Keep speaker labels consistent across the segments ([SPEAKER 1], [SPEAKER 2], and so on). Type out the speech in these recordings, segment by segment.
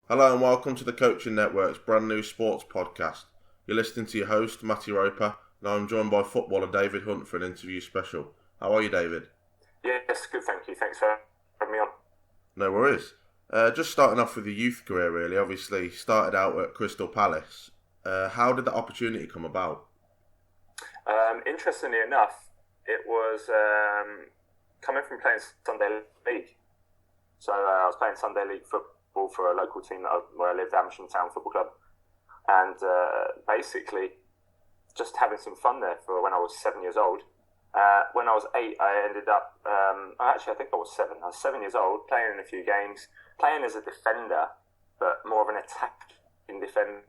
[SPEAKER 1] Hello and welcome to the Coaching Network's brand new sports podcast. You're listening to your host, Matty Roper, and I'm joined by footballer David Hunt for an interview special. How are you, David?
[SPEAKER 2] Yes, good, thank you. Thanks for having me on.
[SPEAKER 1] No worries. Just starting off with your youth career, really. Obviously, started out at Crystal Palace. How did the opportunity come about?
[SPEAKER 2] Interestingly enough, it was coming from playing Sunday League. So I was playing Sunday League football for a local team where I lived, Amersham Town Football Club. And basically, just having some fun there for when I was 7 years old. When I was 8, I ended up, I think I was 7. I was 7 years old, playing in a few games, playing as a defender, but more of an attacking defender.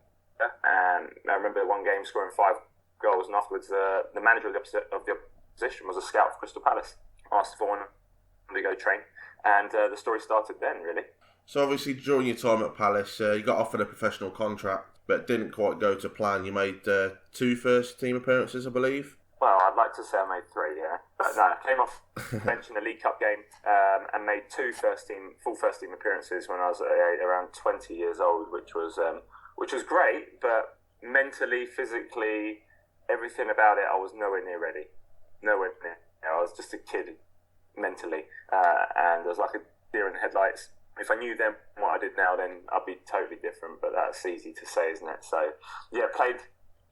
[SPEAKER 2] And I remember one game scoring 5 goals, and afterwards the manager of the opposition was a scout for Crystal Palace. Asked if I wanted to go train, and the story started then, really.
[SPEAKER 1] So obviously, during your time at Palace, you got offered a professional contract, but didn't quite go to plan. You made 2 first-team appearances, I believe.
[SPEAKER 2] Well, I'd like to say I made 3, yeah. But no, I came off the bench in the League Cup game and made 2 full first team appearances when I was around 20 years old, which was great, but mentally, physically, everything about it, I was nowhere near ready. Nowhere near. I was just a kid mentally, and I was like a deer in the headlights. If I knew then what I did now, then I'd be totally different, but that's easy to say, isn't it? So, yeah, played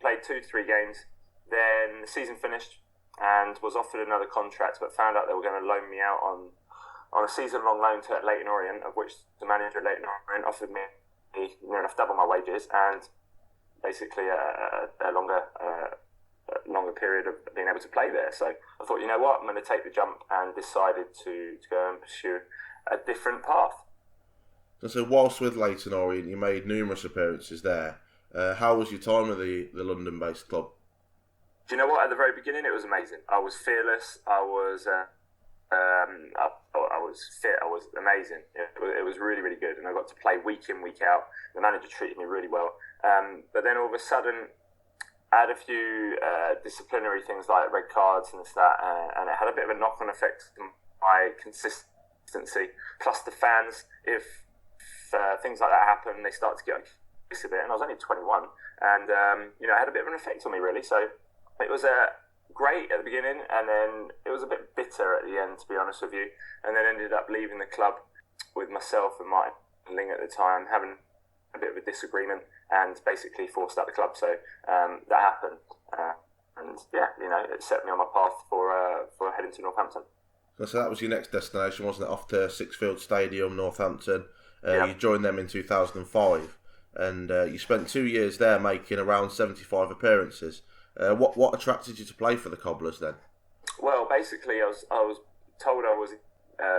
[SPEAKER 2] 2-3 games. Then the season finished and was offered another contract, but found out they were going to loan me out on a season-long loan to Leyton Orient, of which the manager at Leyton Orient offered me near enough double my wages and basically a longer period of being able to play there. So I thought, you know what, I'm going to take the jump, and decided to go and pursue a different path.
[SPEAKER 1] So whilst with Leyton Orient, you made numerous appearances there. How was your time with the London-based club?
[SPEAKER 2] Do you know what? At the very beginning, it was amazing. I was fearless. I was fit. I was amazing. It was really, really good, and I got to play week in, week out. The manager treated me really well. But then all of a sudden, I had a few disciplinary things like red cards and that, and it had a bit of a knock-on effect on my consistency. Plus the fans, if things like that happen, they start to get a bit. And I was only 21, and it had a bit of an effect on me, really. So it was great at the beginning, and then it was a bit bitter at the end, to be honest with you. And then ended up leaving the club with myself and Martin Ling at the time, having a bit of a disagreement, and basically forced out the club. So that happened, and yeah, it set me on my path for heading to Northampton.
[SPEAKER 1] So that was your next destination, wasn't it? Off to Sixfield Stadium, Northampton.
[SPEAKER 2] Yeah.
[SPEAKER 1] You joined them in 2005, and you spent 2 years there, making around 75 appearances. What attracted you to play for the Cobblers then? Well,
[SPEAKER 2] basically, I was told I was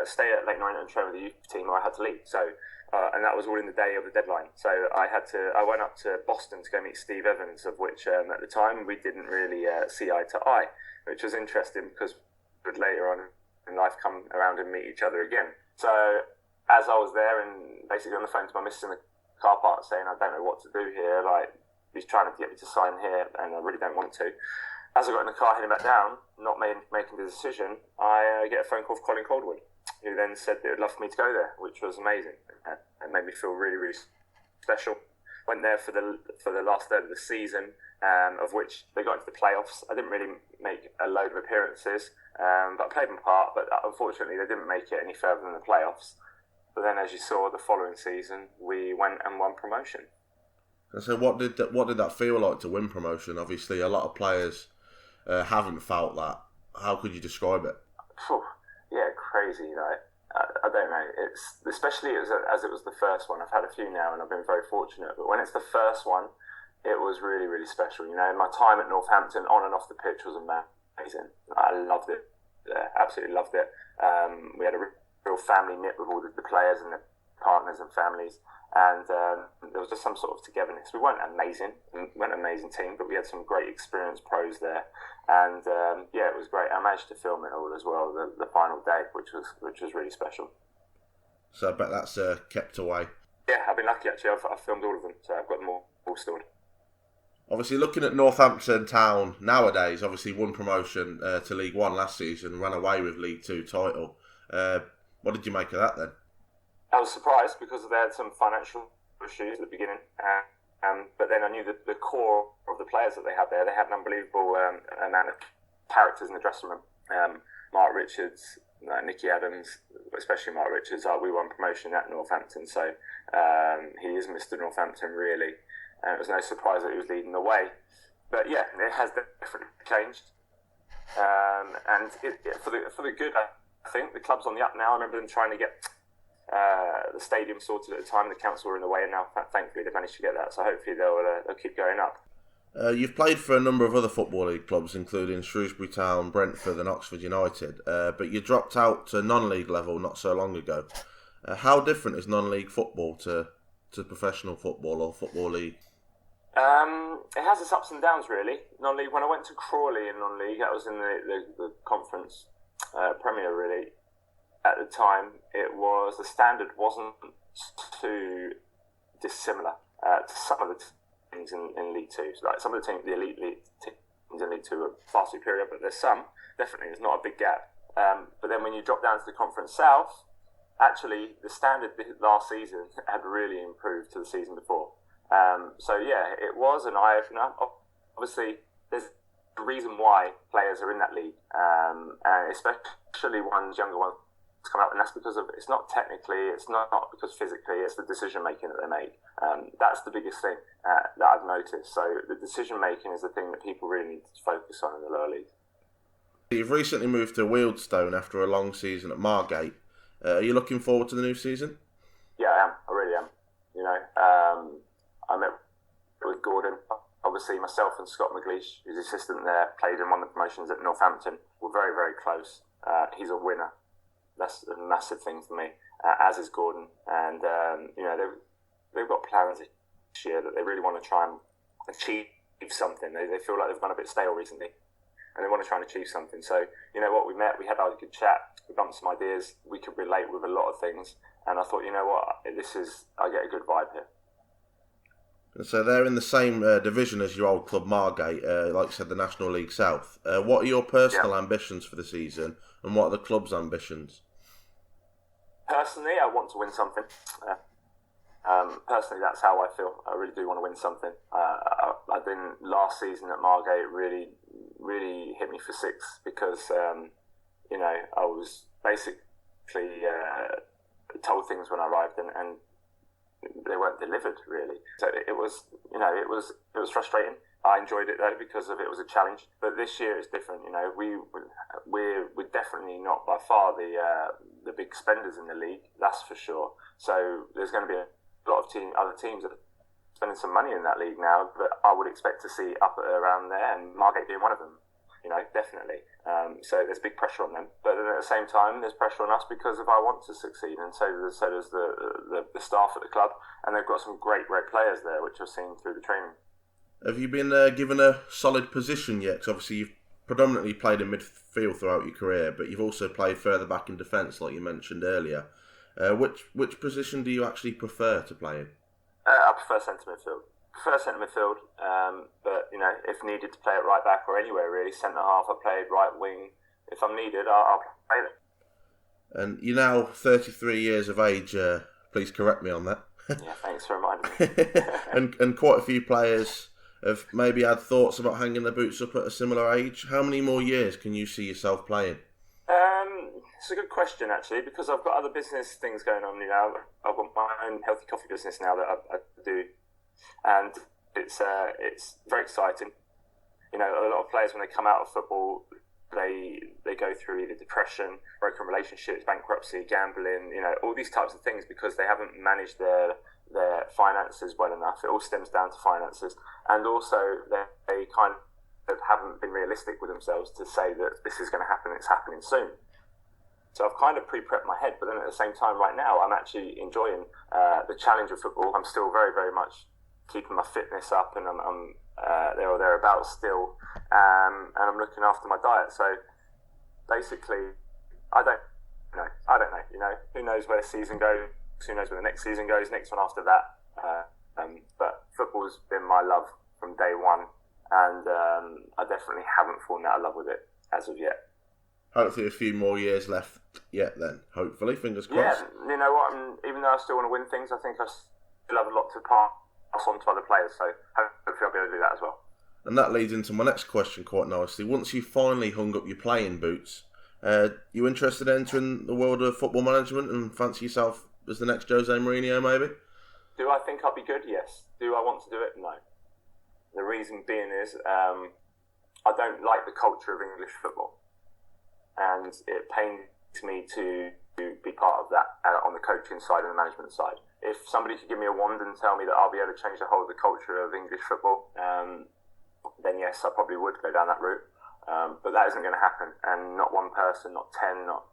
[SPEAKER 2] stay at Leyton Orient and train with the youth team, or I had to leave. So, and that was all in the day of the deadline. So I went up to Boston to go meet Steve Evans, of which at the time we didn't really see eye to eye, which was interesting because we'd later on in life come around and meet each other again. So as I was there and basically on the phone to my missus in the car park saying, I don't know what to do here, like, he's trying to get me to sign here, and I really don't want to. As I got in the car heading back down, not making the decision, I get a phone call from Colin Coldwood, who then said they would love for me to go there, which was amazing. It made me feel really, really special. Went there for the last third of the season, of which they got into the playoffs. I didn't really make a load of appearances, but I played my part. But unfortunately, they didn't make it any further than the playoffs. But then, as you saw, the following season, we went and won promotion.
[SPEAKER 1] And so what did that feel like to win promotion? Obviously, a lot of players haven't felt that. How could you describe it?
[SPEAKER 2] Yeah, crazy. I don't know. It's especially as it was the first one. I've had a few now, and I've been very fortunate. But when it's the first one, it was really, really special. My time at Northampton, on and off the pitch, was amazing. I loved it. Absolutely loved it. We had a real family knit with all the players and the partners and families. And there was just some sort of togetherness. We weren't an amazing team, but we had some great experienced pros there. And it was great. I managed to film it all as well, the final day, which was really special.
[SPEAKER 1] So I bet that's kept away.
[SPEAKER 2] Yeah, I've been lucky actually. I've filmed all of them, so I've got them all stored.
[SPEAKER 1] Obviously, looking at Northampton Town nowadays, obviously won promotion to League One last season, ran away with League Two title. What did you make of that then?
[SPEAKER 2] I was surprised because they had some financial of shoes at the beginning. But then I knew that the core of the players that they had there, they had an unbelievable amount of characters in the dressing room. Mark Richards, Nicky Adams, especially Mark Richards. We won promotion at Northampton, so he is Mr. Northampton, really. It was no surprise that he was leading the way. But yeah, it has definitely changed. And for the good, I think the club's on the up now. I remember them trying to get the stadium sorted at the time. The council were in the way, and now thankfully they've managed to get that. So hopefully they'll keep going up.
[SPEAKER 1] You've played for a number of other Football League clubs, including Shrewsbury Town, Brentford and Oxford United, but you dropped out to non-league level not so long ago. How different is non-league football to professional football or Football League?
[SPEAKER 2] It has its ups and downs, really. Non-league. When I went to Crawley in non-league, that was in the conference Premier, really. At the time, the standard wasn't too dissimilar to some of the teams in League Two. Like some of the elite league teams in League Two are far superior, but there's not a big gap. But then when you drop down to the Conference South, actually the standard last season had really improved to the season before. So yeah, it was an eye-opener. Obviously, there's a reason why players are in that league, and especially younger ones come up, and that's because it's not because physically, it's the decision making that they make. That's the biggest thing that I've noticed. So the decision making is the thing that people really need to focus on in the lower league.
[SPEAKER 1] You've recently moved to Wealdstone after a long season at Margate. Are you looking forward to the new season?
[SPEAKER 2] Yeah, I am. I really am. I met with Gordon. Obviously, myself and Scott McLeish, who's assistant there, played in one of the promotions at Northampton. We're very, very close. He's a winner. That's a massive thing for me, as is Gordon. And, they've got plans this year that they really want to try and achieve something. They feel like they've gone a bit stale recently, and they want to try and achieve something. So, you know what, we had a good chat, we bumped some ideas, we could relate with a lot of things. And I thought, you know what, I get a good vibe here.
[SPEAKER 1] So they're in the same division as your old club Margate, like you said, the National League South. What are your personal ambitions for the season, and what are the club's ambitions?
[SPEAKER 2] Personally, I want to win something. Personally, that's how I feel. I really do want to win something. I didn't last season at Margate really, really hit me for six because I was basically told things when I arrived and they weren't delivered really. So it was frustrating. I enjoyed it though because it was a challenge. But this year it's different. We're definitely not by far the big spenders in the league. That's for sure. So there's going to be a lot of other teams that are spending some money in that league now. But I would expect to see up around there, and Margate being one of them. Definitely. So there's big pressure on them, but then at the same time, there's pressure on us because I want to succeed, and so does the staff at the club, and they've got some great players there, which I've seen through the training.
[SPEAKER 1] Have you been given a solid position yet? 'Cause obviously, you've predominantly played in midfield throughout your career, but you've also played further back in defence, like you mentioned earlier. Which position do you actually prefer to play in?
[SPEAKER 2] I prefer centre midfield. But if needed to play it right back or anywhere really, centre half. I played right wing. If I'm needed, I'll play it.
[SPEAKER 1] And you're now 33 years of age. Please correct me on that.
[SPEAKER 2] Yeah, thanks for reminding me.
[SPEAKER 1] and quite a few players have maybe had thoughts about hanging their boots up at a similar age. How many more years can you see yourself playing?
[SPEAKER 2] It's a good question actually, because I've got other business things going on. I've got my own healthy coffee business now that I do. And it's very exciting. A lot of players when they come out of football, they go through either depression, broken relationships, bankruptcy, gambling, all these types of things because they haven't managed their finances well enough. It all stems down to finances, and also they kind of haven't been realistic with themselves to say that this is going to happen. It's happening soon. So I've kind of pre-prepped my head, but then at the same time, right now, I'm actually enjoying the challenge of football. I'm still very, very much keeping my fitness up, and I'm there or thereabouts still, and I'm looking after my diet. So basically, I don't know. Who knows where the season goes? Who knows where the next season goes? Next one after that. But football's been my love from day one, and I definitely haven't fallen out of love with it as of yet.
[SPEAKER 1] Hopefully a few more years left yet then, hopefully, fingers crossed.
[SPEAKER 2] Yeah, you know what, even though I still want to win things, I think have a lot to pass on to other players. So hopefully I'll be able to do that as well.
[SPEAKER 1] And that leads into my next question quite nicely. Once you finally hung up your playing boots, you interested in entering the world of football management and fancy yourself as the next Jose Mourinho, maybe?
[SPEAKER 2] Do I think I'll be good? Yes. Do I want to do it? No. The reason being is I don't like the culture of English football, and it pains me to be part of that on the coaching side and the management side. If somebody could give me a wand and tell me that I'll be able to change the whole of the culture of English football, then yes, I probably would go down that route. But that isn't going to happen, and not one person, not 10, not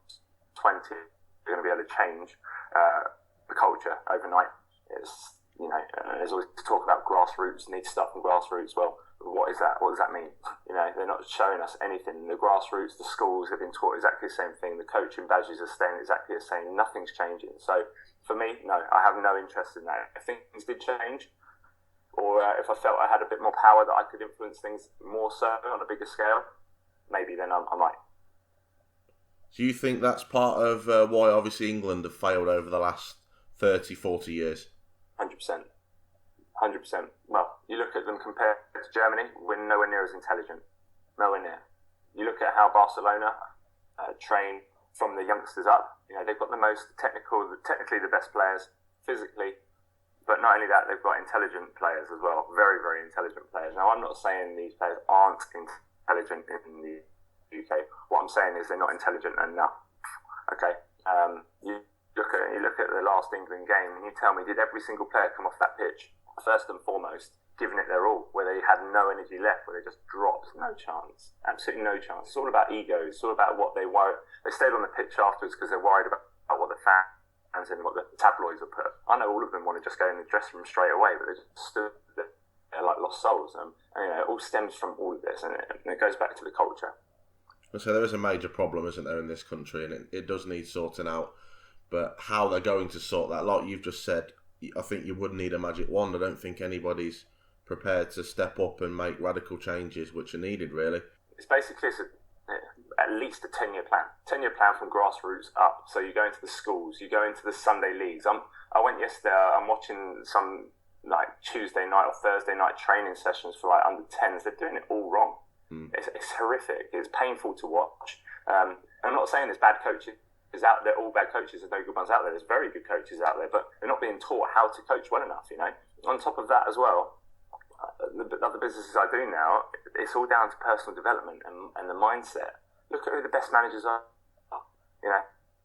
[SPEAKER 2] 20 are going to be able to change the culture overnight. It's, there's always talk about grassroots, need stuff from grassroots. Well, what is that? What does that mean? They're not showing us anything. The grassroots, the schools have been taught exactly the same thing. The coaching badges are staying exactly the same. Nothing's changing. So for me, no, I have no interest in that. If things did change, or if I felt I had a bit more power that I could influence things more so on a bigger scale, maybe then I might.
[SPEAKER 1] Do you think that's part of why obviously England have failed over the last 30, 40 years?
[SPEAKER 2] 100%. 100%. Well, you look at them compared to Germany, we're nowhere near as intelligent. Nowhere near. You look at how Barcelona train from the youngsters up. They've got the most technically the best players, physically. But not only that, they've got intelligent players as well. Very, very intelligent players. Now, I'm not saying these players aren't intelligent in the UK. What I'm saying is they're not intelligent enough. Okay? You look at the last England game and you tell me, did every single player come off that pitch, first and foremost, giving it their all, where they had no energy left, where they just dropped? No chance. Absolutely no chance. It's all about ego. It's all about what they worry. They stayed on the pitch afterwards because they're worried about what the fans and what the tabloids will put. I know all of them want to just go in the dressing room straight away, but they just stood there like lost souls. And it all stems from all of this, and it goes back to the culture.
[SPEAKER 1] So there is a major problem, isn't there, in this country, and it does need sorting out. But how they're going to sort that, like you've just said, I think you would need a magic wand. I don't think anybody's prepared to step up and make radical changes, which are needed, really.
[SPEAKER 2] It's basically at least a 10-year plan. 10-year plan from grassroots up. So you go into the schools, you go into the Sunday leagues. I went yesterday, I'm watching some Tuesday night or Thursday night training sessions for under 10s. They're doing it all wrong. It's horrific. It's painful to watch. I'm not saying there's bad coaches out there, all bad coaches, there's no good ones out there. There's very good coaches out there, but they're not being taught how to coach well enough, On top of that as well, the other businesses I do now, it's all down to personal development and the mindset. Look at who the best managers are.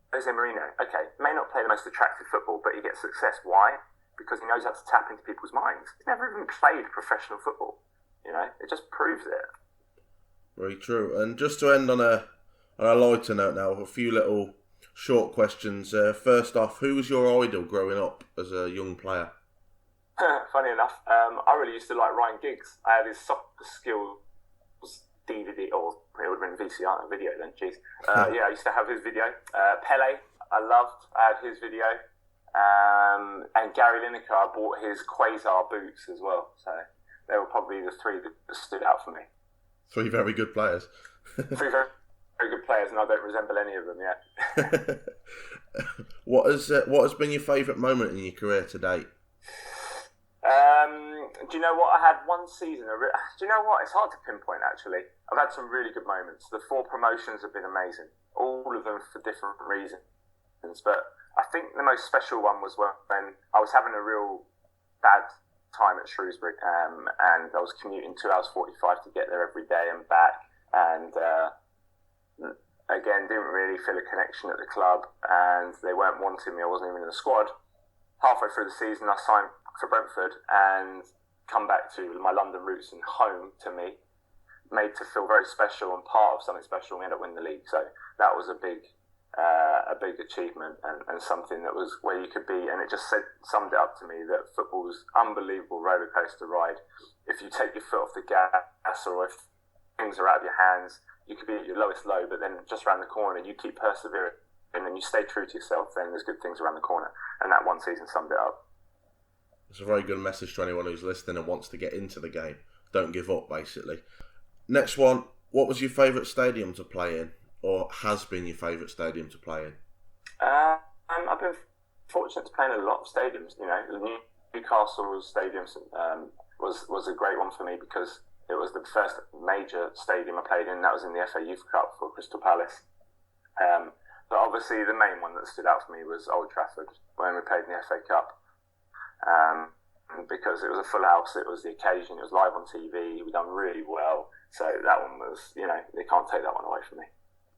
[SPEAKER 2] Jose Mourinho, okay, may not play the most attractive football, but he gets success. Why? Because he knows how to tap into people's minds. He's never even played professional football. It just proves it.
[SPEAKER 1] Very true. And just to end on a lighter note now, a few little short questions. First off, who was your idol growing up as a young player?
[SPEAKER 2] Funny enough, I really used to like Ryan Giggs. I had his soccer skills DVD, or it would have been VCR video then, jeez. I used to have his video. Pele, I loved. I had his video. And Gary Lineker, I bought his Quasar boots as well. So they were probably the three that stood out for me.
[SPEAKER 1] Three very good players.
[SPEAKER 2] Three very good players, and I don't resemble any of them yet.
[SPEAKER 1] What has been your favourite moment in your career to date?
[SPEAKER 2] Do you know what? I had one season. Do you know what? It's hard to pinpoint, actually. I've had some really good moments. The 4 promotions have been amazing. All of them for different reasons. But I think the most special one was when I was having a real bad time at Shrewsbury, and I was commuting 2 hours 45 to get there every day and back. And again, didn't really feel a connection at the club, and they weren't wanting me. I wasn't even in the squad. Halfway through the season, I signed for Brentford and come back to my London roots and home to me, made to feel very special and part of something special. We ended up winning the league, so that was a big achievement and something that was where you could be. And it just summed it up to me that football's unbelievable roller coaster ride. If you take your foot off the gas, or if things are out of your hands, you could be at your lowest low, but then just around the corner, you keep persevering and then you stay true to yourself, then there's good things around the corner. And that one season summed it up.
[SPEAKER 1] It's a very good message to anyone who's listening and wants to get into the game. Don't give up, basically. Next one, what was your favourite stadium to play in, or has been your favourite stadium to play in?
[SPEAKER 2] I've been fortunate to play in a lot of stadiums. New Newcastle Stadium was a great one for me because it was the first major stadium I played in. That was in the FA Youth Cup for Crystal Palace. But obviously the main one that stood out for me was Old Trafford when we played in the FA Cup. Because it was a full house, it was the occasion, it was live on TV, we done really well. So that one was, they can't take that one away from me.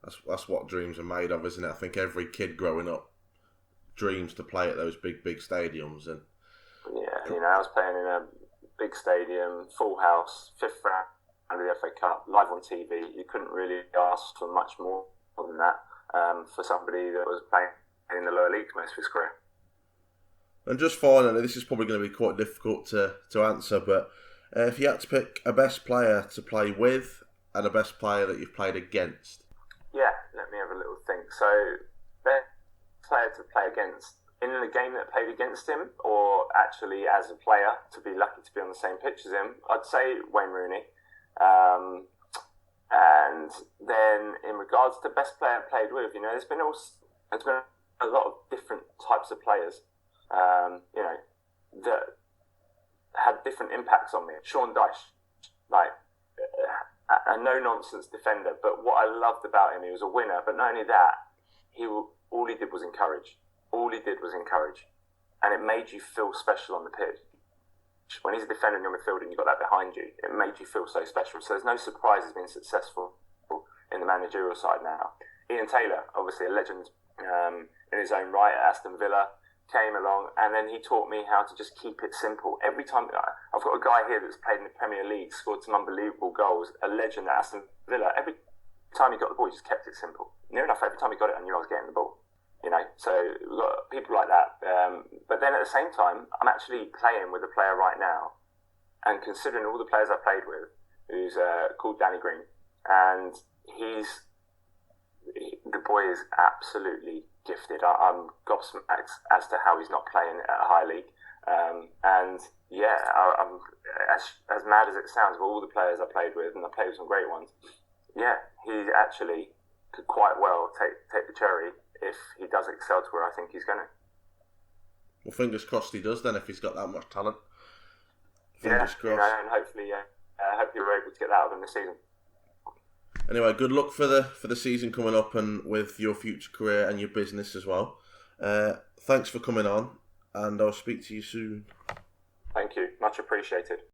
[SPEAKER 1] That's what dreams are made of, isn't it? I think every kid growing up dreams to play at those big stadiums. And
[SPEAKER 2] yeah, I was playing in a big stadium, full house, fifth round of the FA Cup, live on TV. You couldn't really ask for much more than that for somebody that was playing in the lower leagues most of his career.
[SPEAKER 1] And just finally, this is probably going to be quite difficult to answer, but if you had to pick a best player to play with and a best player that you've played against.
[SPEAKER 2] Yeah, let me have a little think. So, best player to play against in the game that played against him, or actually as a player to be lucky to be on the same pitch as him, I'd say Wayne Rooney. And then in regards to best player I played with, there's been a lot of different types of players. That had different impacts on me. Sean Dyche, a no-nonsense defender, but what I loved about him, he was a winner, but not only that, all he did was encourage. And it made you feel special on the pitch. When he's a defender in your midfield and you've got that behind you, it made you feel so special. So there's no surprise he's been successful in the managerial side now. Ian Taylor, obviously a legend in his own right at Aston Villa, came along and then he taught me how to just keep it simple. Every time, I've got a guy here that's played in the Premier League, scored some unbelievable goals, a legend at Aston Villa. Every time he got the ball, he just kept it simple. Near enough, every time he got it, I knew I was getting the ball. So we've got people like that. But then at the same time, I'm actually playing with a player right now, and considering all the players I've played with, who's called Danny Green, and the boy is absolutely gifted. I'm gobsmacked as to how he's not playing at a high league. I'm as mad as it sounds, with all the players I played with, and I played with some great ones. Yeah, he actually could quite well take the cherry if he does excel to where I think he's going to.
[SPEAKER 1] Well, fingers crossed he does then, if he's got that much talent. Fingers crossed.
[SPEAKER 2] And hopefully, I hope you're able to get that out of him this season.
[SPEAKER 1] Anyway, good luck for the season coming up and with your future career and your business as well. Thanks for coming on, and I'll speak to you soon.
[SPEAKER 2] Thank you. Much appreciated.